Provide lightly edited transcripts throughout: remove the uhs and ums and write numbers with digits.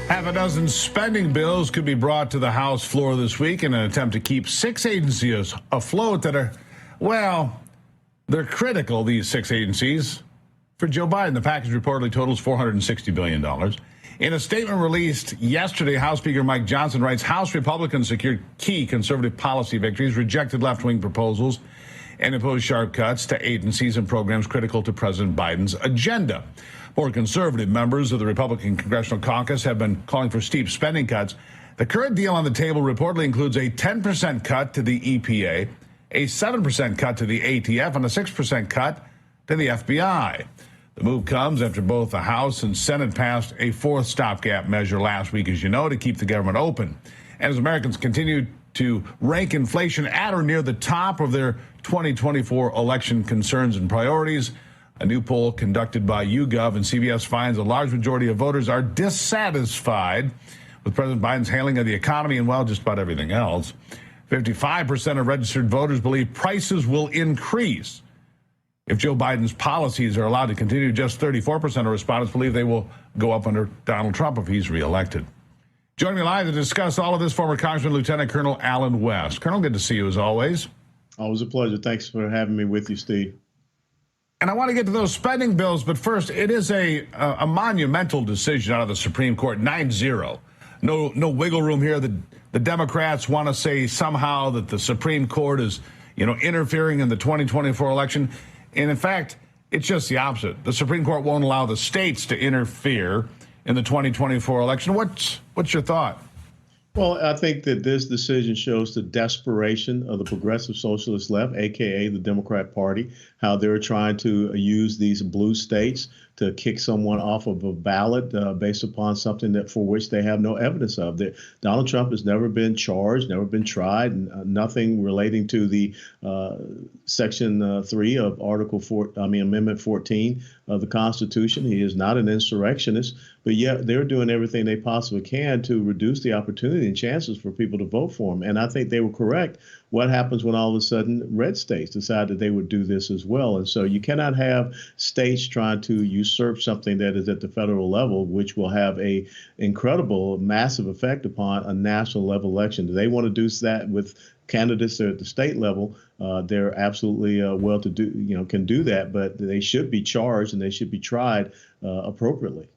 Half a dozen spending bills could be brought to the House floor this week in an attempt to keep six agencies afloat that are, well, they're critical, these six agencies, for Joe Biden. The package reportedly totals $460 billion. In a statement released yesterday, House Speaker Mike Johnson writes, House Republicans secured key conservative policy victories, rejected left-wing proposals, and imposed sharp cuts to agencies and programs critical to President Biden's agenda. More conservative members of the Republican Congressional Caucus have been calling for steep spending cuts. The current deal on the table reportedly includes a 10% cut to the EPA, a 7% cut to the ATF, and a 6% cut to the FBI. The move comes after both the House and Senate passed a fourth stopgap measure last week, as you know, to keep the government open. And as Americans continue to rank inflation at or near the top of their 2024 election concerns and priorities, a new poll conducted by YouGov and CBS finds a large majority of voters are dissatisfied with President Biden's handling of the economy and, well, just about everything else. 55% of registered voters believe prices will increase if Joe Biden's policies are allowed to continue. Just 34% of respondents believe they will go up under Donald Trump if he's reelected. Joining me live to discuss all of this, former Congressman Lieutenant Colonel Alan West. Colonel, good to see you as always. Always a pleasure. Thanks for having me with you, Steve. And I want to get to those spending bills, but first, it is a monumental decision out of the Supreme Court, 9-0. No wiggle room here. The Democrats want to say somehow that the Supreme Court is, interfering in the 2024 election. And in fact, it's just the opposite. The Supreme Court won't allow the states to interfere in the 2024 election. What's your thought? Well, I think that this decision shows the desperation of the progressive socialist left, a.k.a. the Democrat Party, how they're trying to use these blue states to kick someone off of a ballot based upon something that for which they have no evidence of. Donald Trump has never been charged, never been tried, nothing relating to the Section 3 of Amendment 14 of the Constitution. He is not an insurrectionist, but yet they're doing everything they possibly can to reduce the opportunity and chances for people to vote for him. And I think they were correct. What happens when all of a sudden red states decide that they would do this as well? And so you cannot have states trying to usurp something that is at the federal level, which will have a incredible, massive effect upon a national level election. Do they want to do that with candidates at the state level? They're absolutely well to do, can do that, but they should be charged and they should be tried appropriately.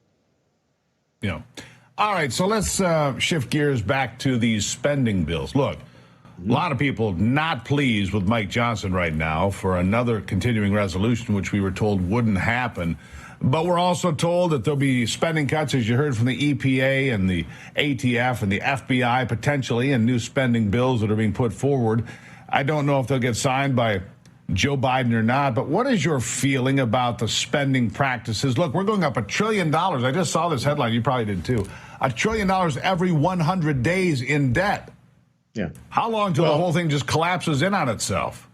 Yeah. All right. So let's shift gears back to these spending bills. Look, a lot of people not pleased with Mike Johnson right now for another continuing resolution, which we were told wouldn't happen. But we're also told that there'll be spending cuts, as you heard, from the EPA and the ATF and the FBI potentially, and new spending bills that are being put forward. I don't know if they'll get signed by Joe Biden or not, but what is your feeling about the spending practices? Look, we're going up $1 trillion. I just saw this headline. You probably did too. $1 trillion every 100 days in debt. Yeah. How long till the whole thing just collapses in on itself?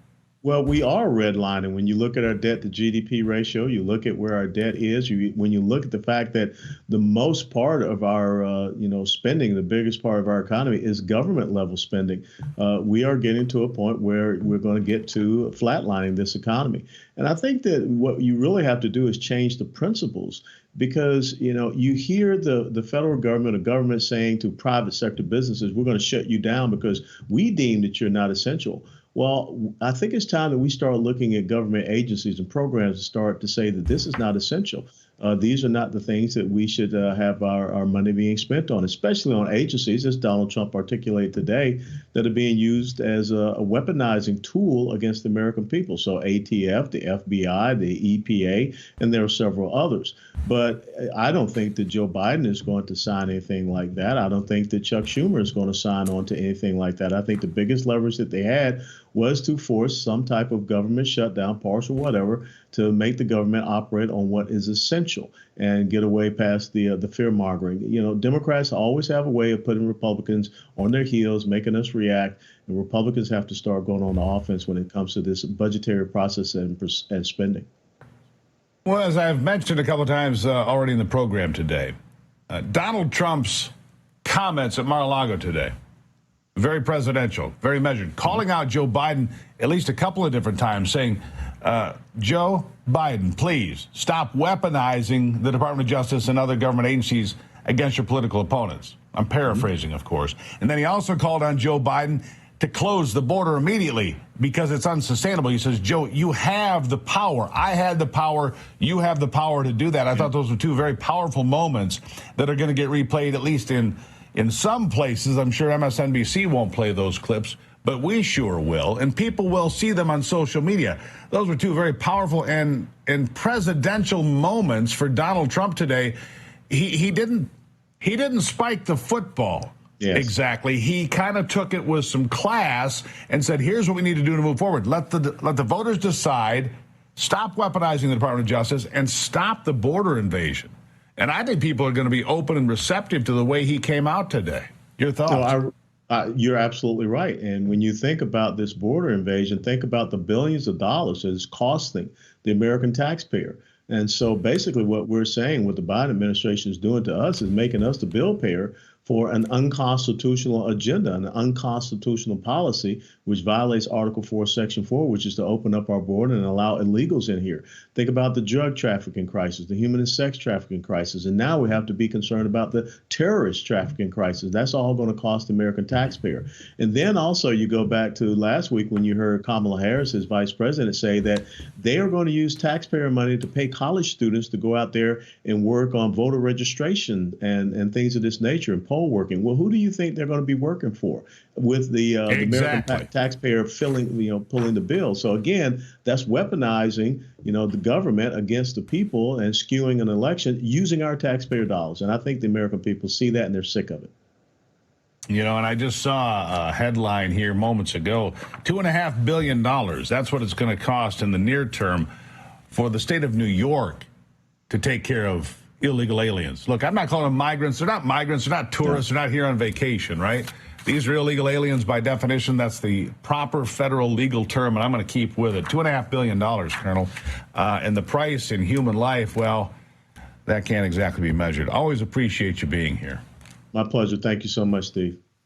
Well, we are redlining. When you look at our debt to GDP ratio, you look at where our debt is. When you look at the fact that the most part of our, spending, the biggest part of our economy is government level spending, we are getting to a point where we're going to get to flatlining this economy. And I think that what you really have to do is change the principles. Because, you hear the federal government or government saying to private sector businesses, we're going to shut you down because we deem that you're not essential. Well, I think it's time that we start looking at government agencies and programs to start to say that this is not essential. These are not the things that we should have our money being spent on, especially on agencies, as Donald Trump articulated today, that are being used as a weaponizing tool against the American people. So ATF, the FBI, the EPA, and there are several others. But I don't think that Joe Biden is going to sign anything like that. I don't think that Chuck Schumer is going to sign on to anything like that. I think the biggest leverage that they had was to force some type of government shutdown, partial whatever, to make the government operate on what is essential and get away past the fear-mongering. Democrats always have a way of putting Republicans on their heels, making us react, and Republicans have to start going on the offense when it comes to this budgetary process and spending. Well, as I've mentioned a couple of times already in the program today, Donald Trump's comments at Mar-a-Lago today, very presidential, very measured, calling out Joe Biden at least a couple of different times, saying, Joe Biden, please stop weaponizing the Department of Justice and other government agencies against your political opponents. I'm paraphrasing, of course. And then he also called on Joe Biden to close the border immediately because it's unsustainable. He says, Joe, you have the power. I had the power. You have the power to do that. I thought those were two very powerful moments that are going to get replayed, at least in some places. I'm sure MSNBC won't play those clips, but we sure will. And people will see them on social media. Those were two very powerful and presidential moments for Donald Trump today. He didn't spike the football. Yes. Exactly. He kind of took it with some class and said, here's what we need to do to move forward. Let the voters decide, stop weaponizing the Department of Justice, and stop the border invasion. And I think people are going to be open and receptive to the way he came out today. Your thoughts? You're absolutely right. And when you think about this border invasion, think about the billions of dollars that it's costing the American taxpayer. And so basically what we're saying, what the Biden administration is doing to us is making us the bill payer for an unconstitutional agenda, an unconstitutional policy, which violates Article 4, Section 4, which is to open up our border and allow illegals in here. Think about the drug trafficking crisis, the human and sex trafficking crisis, and now we have to be concerned about the terrorist trafficking crisis. That's all going to cost the American taxpayer. And then also you go back to last week when you heard Kamala Harris, his vice president, say that they are going to use taxpayer money to pay college students to go out there and work on voter registration and things of this nature, and poll working. Well, who do you think they're going to be working for with the American taxpayer pulling the bill? So again, that's weaponizing, the government against the people and skewing an election using our taxpayer dollars. And I think the American people see that and they're sick of it. And I just saw a headline here moments ago, $2.5 billion. That's what it's going to cost in the near term for the state of New York to take care of illegal aliens. Look, I'm not calling them migrants. They're not migrants. They're not tourists. They're not here on vacation, right? These are illegal aliens by definition. That's the proper federal legal term, and I'm going to keep with it. $2.5 billion, Colonel. And the price in human life, well, that can't exactly be measured. Always appreciate you being here. My pleasure. Thank you so much, Steve.